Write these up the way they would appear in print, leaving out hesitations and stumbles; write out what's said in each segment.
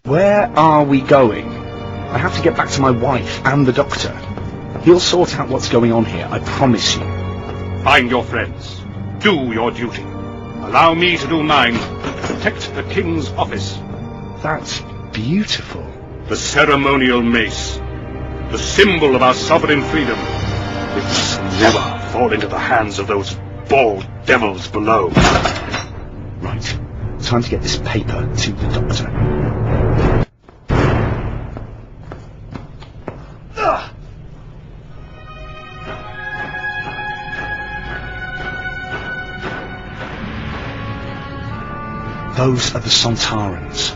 Where are we going? I have to get back to my wife and the doctor. He'll sort out what's going on here, I promise you. Find your friends. Do your duty. Allow me to do mine. Protect the king's office. That's beautiful. The ceremonial mace. The symbol of our sovereign freedom. It must never fall into the hands of those bald devils below. Right. Time to get this paper to the doctor. Those are the Sontarans.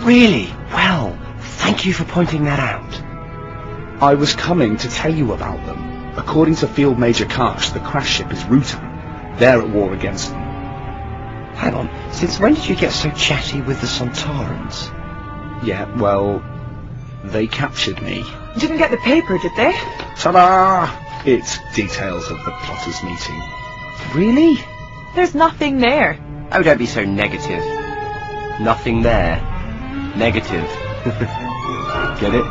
Really? Well, thank you for pointing that out. I was coming to tell you about them. According to Field Major Karsh, the crash ship is Rutan. They're at war against them. Hang on, since when did you get so chatty with the Sontarans? Yeah, well, they captured me. Didn't get the paper, did they? Ta-da! It's details of the plotters' meeting. Really? There's nothing there. Oh, don't be so negative. Nothing there. Negative. Get it?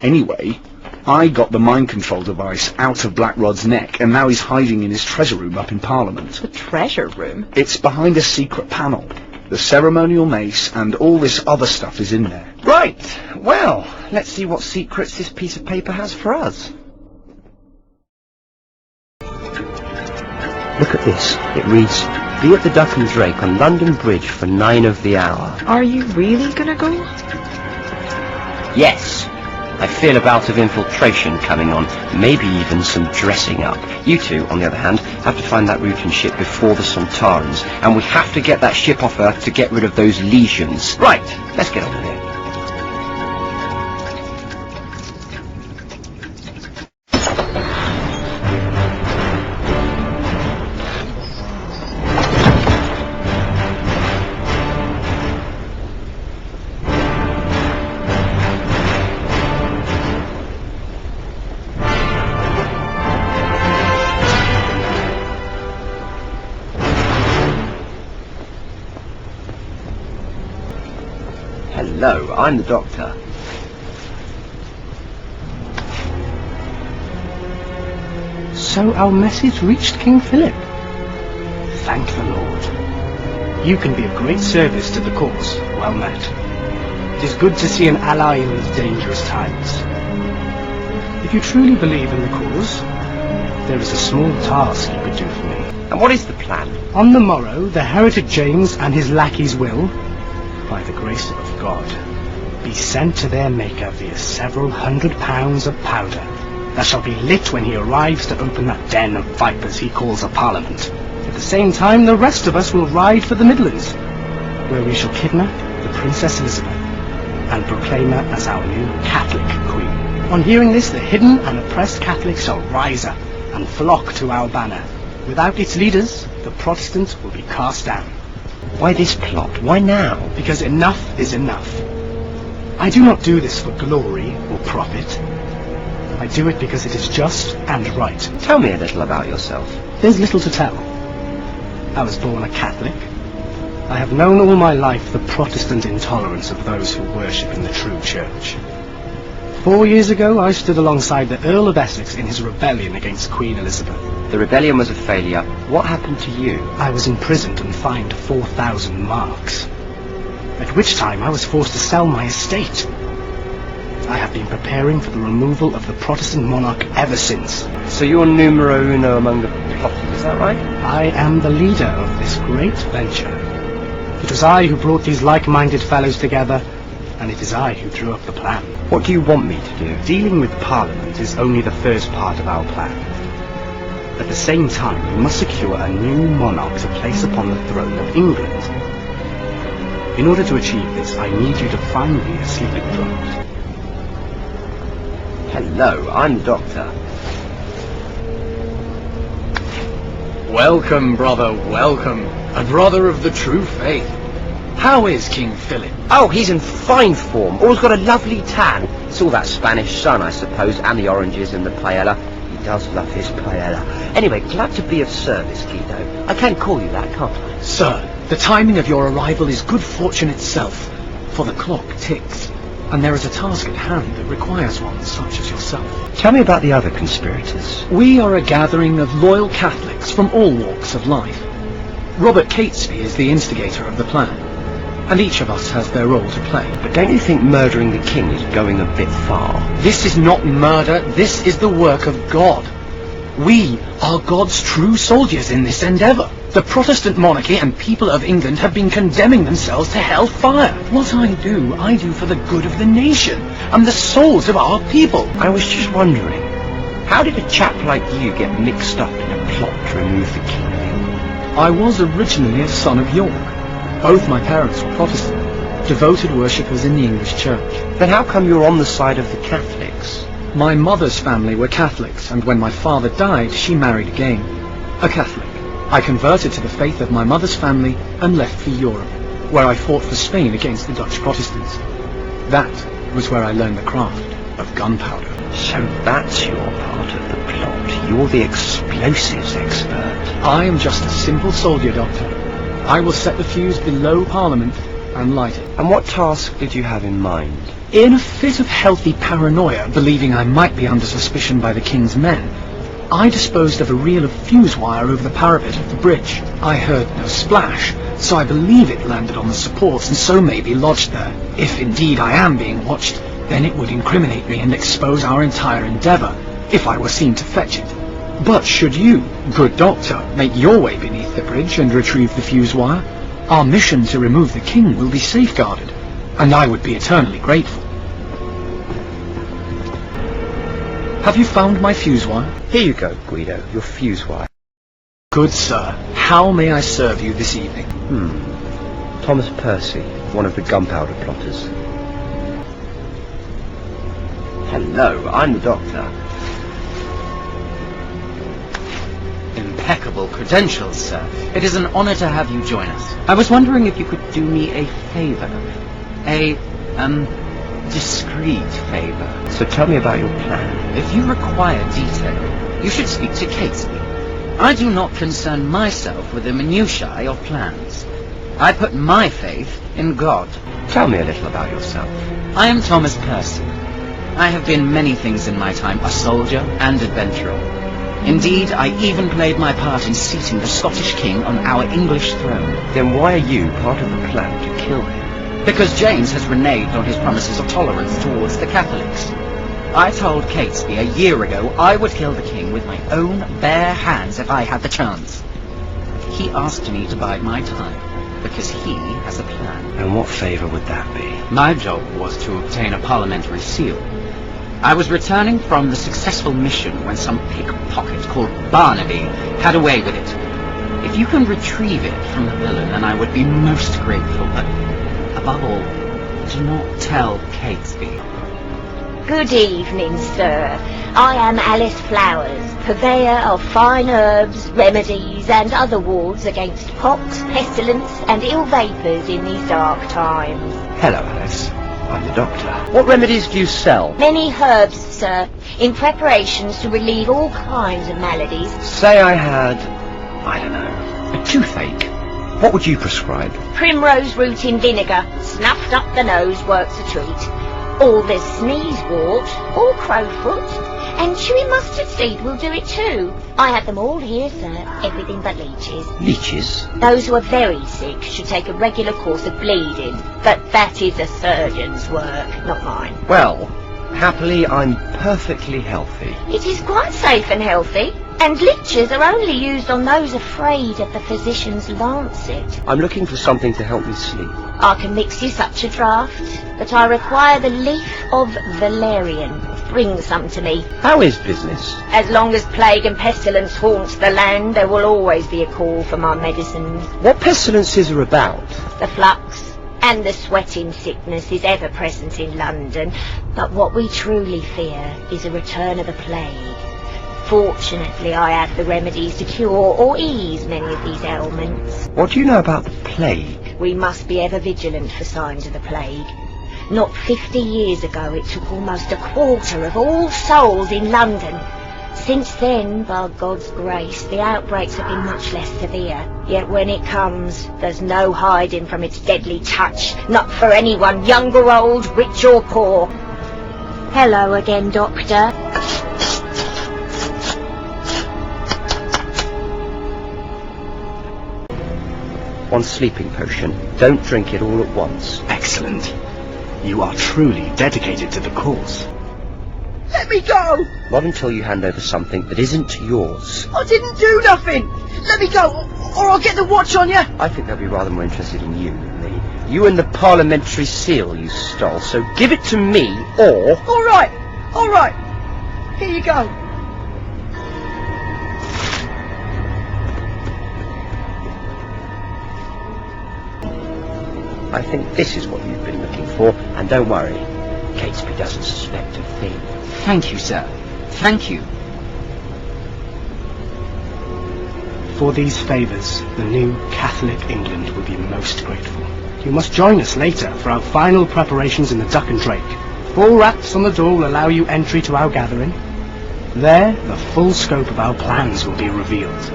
Anyway, I got the mind control device out of Blackrod's neck, and now he's hiding in his treasure room up in Parliament. The treasure room? It's behind a secret panel. The ceremonial mace and all this other stuff is in there. Right. Well, let's see what secrets this piece of paper has for us. Look at this. It reads, "Be at the Duck and Drake on London Bridge for 9 of the hour." Are you really gonna go? Yes. I feel a bout of infiltration coming on, maybe even some dressing up. You two, on the other hand, have to find that Rutan ship before the Sontarans, and we have to get that ship off Earth to get rid of those legions. Right, let's get on with it. Hello, I'm the Doctor. So our message reached King Philip. Thank the Lord. You can be of great service to the cause. Well met. It is good to see an ally in these dangerous times. If you truly believe in the cause, there is a small task you could do for me. And what is the plan? On the morrow, the heretic James and his lackeys will, by the grace of God, be sent to their maker via several £100 of powder that shall be lit when he arrives to open that den of vipers he calls a parliament. At the same time, the rest of us will ride for the Midlands, where we shall kidnap the Princess Elizabeth and proclaim her as our new Catholic Queen. On hearing this, the hidden and oppressed Catholics shall rise up and flock to our banner. Without its leaders, the Protestants will be cast down. Why this plot? Why now? Because enough is enough. I do not do this for glory or profit. I do it because it is just and right. Tell me a little about yourself. There's little to tell. I was born a Catholic. I have known all my life the Protestant intolerance of those who worship in the true church. 4 years ago, I stood alongside the Earl of Essex in his rebellion against Queen Elizabeth. The rebellion was a failure. What happened to you? I was imprisoned and fined 4,000 marks, at which time I was forced to sell my estate. I have been preparing for the removal of the Protestant monarch ever since. So you're numero uno among the plotters, is that right? I am the leader of this great venture. It was I who brought these like-minded fellows together, and it is I who drew up the plan. What do you want me to do? Dealing with Parliament is only the first part of our plan. At the same time, we must secure a new monarch to place upon the throne of England. In order to achieve this, I need you to find me a sleeping draught. Hello, I'm the Doctor. Welcome, brother, welcome. A brother of the true faith. How is King Philip? Oh, he's in fine form. Always got a lovely tan. It's all that Spanish sun, I suppose, and the oranges and the paella. He does love his paella. Anyway, glad to be of service, Guido. I can call you that, can't I? Sir, The timing of your arrival is good fortune itself, for the clock ticks, and there is a task at hand that requires one such as yourself. Tell me about the other conspirators. We are a gathering of loyal Catholics from all walks of life. Robert Catesby is the instigator of the plan, and each of us has their role to play. But don't you think murdering the king is going a bit far? This is not murder, this is the work of God. We are God's true soldiers in this endeavour. The Protestant monarchy and people of England have been condemning themselves to hellfire. What I do for the good of the nation and the souls of our people. I was just wondering, how did a chap like you get mixed up in a plot to remove the king? I was originally a son of York. Both my parents were Protestant, devoted worshippers in the English church. Then how come you're on the side of the Catholics? My mother's family were Catholics, and when my father died, she married again, a Catholic. I converted to the faith of my mother's family and left for Europe, where I fought for Spain against the Dutch Protestants. That was where I learned the craft of gunpowder. So that's your part of the plot. You're the explosives expert. I am just a simple soldier, Doctor. I will set the fuse below Parliament and light it. And what task did you have in mind? In a fit of healthy paranoia, believing I might be under suspicion by the King's men, I disposed of a reel of fuse wire over the parapet of the bridge. I heard no splash, so I believe it landed on the supports and so may be lodged there. If indeed I am being watched, then it would incriminate me and expose our entire endeavour, if I were seen to fetch it. But should you, good doctor, make your way beneath the bridge and retrieve the fuse wire, our mission to remove the king will be safeguarded, and I would be eternally grateful. Have you found my fuse wire? Here you go, Guido, your fuse wire. Good sir, how may I serve you this evening? Thomas Percy, one of the gunpowder plotters. Hello, I'm the doctor. Impeccable credentials, sir. It is an honor to have you join us. I was wondering if you could do me a favor. A, discreet favor. So tell me about your plan. If you require detail, you should speak to Catesby. I do not concern myself with the minutiae of plans. I put my faith in God. Tell me a little about yourself. I am Thomas Percy. I have been many things in my time, a soldier and adventurer. Indeed, I even played my part in seating the Scottish king on our English throne. Then why are you part of the plan to kill him? Because James has reneged on his promises of tolerance towards the Catholics. I told Catesby a year ago I would kill the king with my own bare hands if I had the chance. He asked me to bide my time, because he has a plan. And what favour would that be? My job was to obtain a parliamentary seal. I was returning from the successful mission when some pickpocket called Barnaby had a way with it. If you can retrieve it from the villain, then I would be most grateful, but above all, do not tell Catesby. Good evening, sir. I am Alice Flowers, purveyor of fine herbs, remedies, and other wards against pox, pestilence, and ill vapours in these dark times. Hello, Alice. I'm the doctor. What remedies do you sell? Many herbs, sir, in preparations to relieve all kinds of maladies. Say I had, I don't know, a toothache. What would you prescribe? Primrose root in vinegar, snuffed up the nose works a treat. Or the sneeze wart, or crowfoot, and chewy mustard seed will do it too. I have them all here, sir, everything but leeches. Leeches? Those who are very sick should take a regular course of bleeding, but that is a surgeon's work, not mine. Well, happily, I'm perfectly healthy. It is quite safe and healthy, and leeches are only used on those afraid of the physician's lancet. I'm looking for something to help me sleep. I can mix you such a draught, but I require the leaf of valerian. Bring some to me. How is business? As long as plague and pestilence haunts the land, there will always be a call for my medicines. What pestilences are about? The flux and the sweating sickness is ever present in London, but what we truly fear is a return of the plague. Fortunately, I have the remedies to cure or ease many of these ailments. What do you know about the plague? We must be ever vigilant for signs of the plague. Not 50 years ago, it took almost a quarter of all souls in London. Since then, by God's grace, the outbreaks have been much less severe. Yet when it comes, there's no hiding from its deadly touch, not for anyone, young or old, rich or poor. Hello again, Doctor. One sleeping potion. Don't drink it all at once. Excellent. You are truly dedicated to the cause. Let me go! Not until you hand over something that isn't yours. I didn't do nothing! Let me go, or I'll get the watch on you! I think they'll be rather more interested in you than me. You and the parliamentary seal you stole, so give it to me, or... All right. Here you go. I think this is what you've been looking for, and don't worry, Catesby doesn't suspect a thing. Thank you, sir. Thank you. For these favours, the new Catholic England will be most grateful. You must join us later for our final preparations in the Duck and Drake. 4 rats on the door will allow you entry to our gathering. There, the full scope of our plans will be revealed.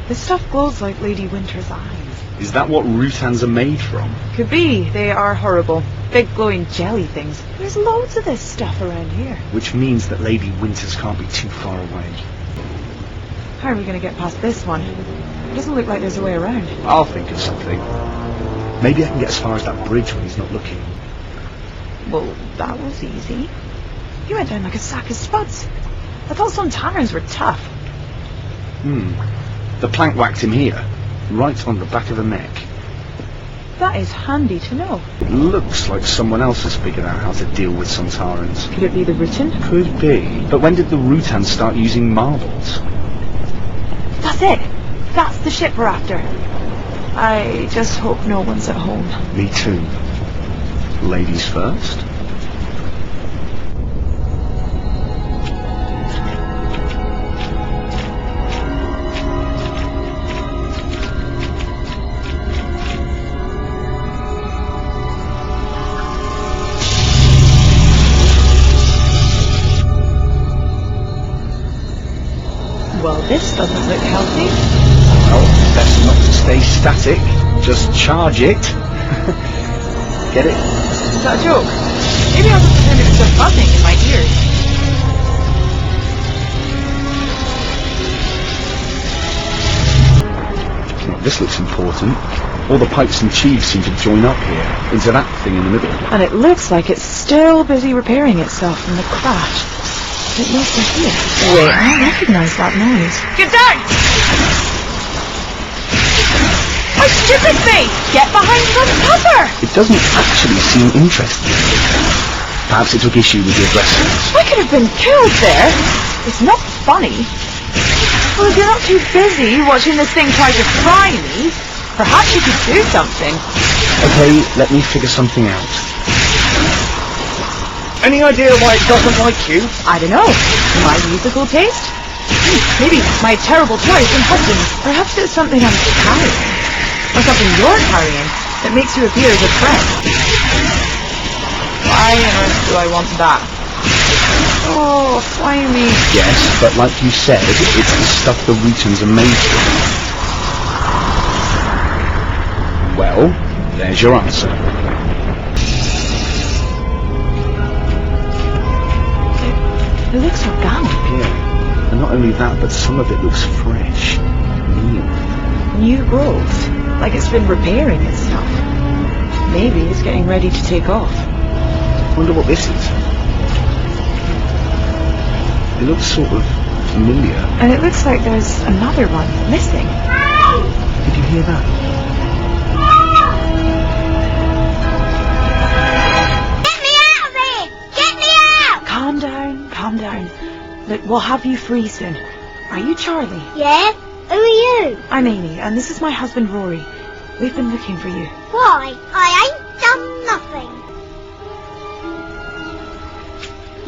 This stuff glows like Lady Winter's eyes. Is that what Rutans are made from? Could be. They are horrible. Big glowing jelly things. There's loads of this stuff around here. Which means that Lady Winters can't be too far away. How are we going to get past this one? It doesn't look like there's a way around. I'll think of something. Maybe I can get as far as that bridge when he's not looking. Well, that was easy. You went down like a sack of spuds. I thought some taverns were tough. The plank whacked him here, right on the back of the neck. That is handy to know. It looks like someone else has figured out how to deal with Sontarans. Could it be the Rutan? Could be. But when did the Rutans start using marbles? That's it. That's the ship we're after. I just hope no one's at home. Me too. Ladies first. Well, this doesn't look healthy. Well, best not to stay static. Just charge it. Get it? Is that a joke? Maybe I'll just pretend it was just buzzing in my ears. Well, this looks important. All the pipes and tubes seem to join up here, into that thing in the middle. And it looks like it's still busy repairing itself from the crash. It must be here. Wait, I recognise that noise. Get down! My stupid thing! Get behind some cover! It doesn't actually seem interesting. Perhaps it took issue with your dressings. I could have been killed there. It's not funny. Well, if you're not too busy watching this thing try to fry me, perhaps you could do something. Okay, let me figure something out. Any idea why it doesn't like you? I don't know. My musical taste? Maybe my terrible choice in husband. Perhaps it's something I'm carrying. Or something you're carrying that makes you appear as a threat. Why on earth do I want that? Oh, slimy. Yes, but like you said, it's the stuff the Rutans are made from. Well, there's your answer. It looks organic. Yeah, and not only that, but some of it looks fresh, new. New growth. Like it's been repairing itself. Maybe it's getting ready to take off. Wonder what this is. It looks sort of familiar. And it looks like there's another one missing. Did you hear that? Calm down. Look, we'll have you free soon. Are you Charlie? Yeah? Who are you? I'm Amy, and this is my husband Rory. We've been looking for you. Why? I ain't done nothing.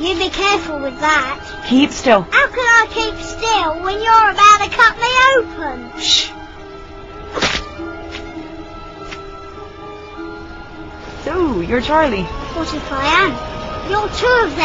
You be careful with that. Keep still. How can I keep still when you're about to cut me open? Shh. So, you're Charlie. What if I am? You're two of them.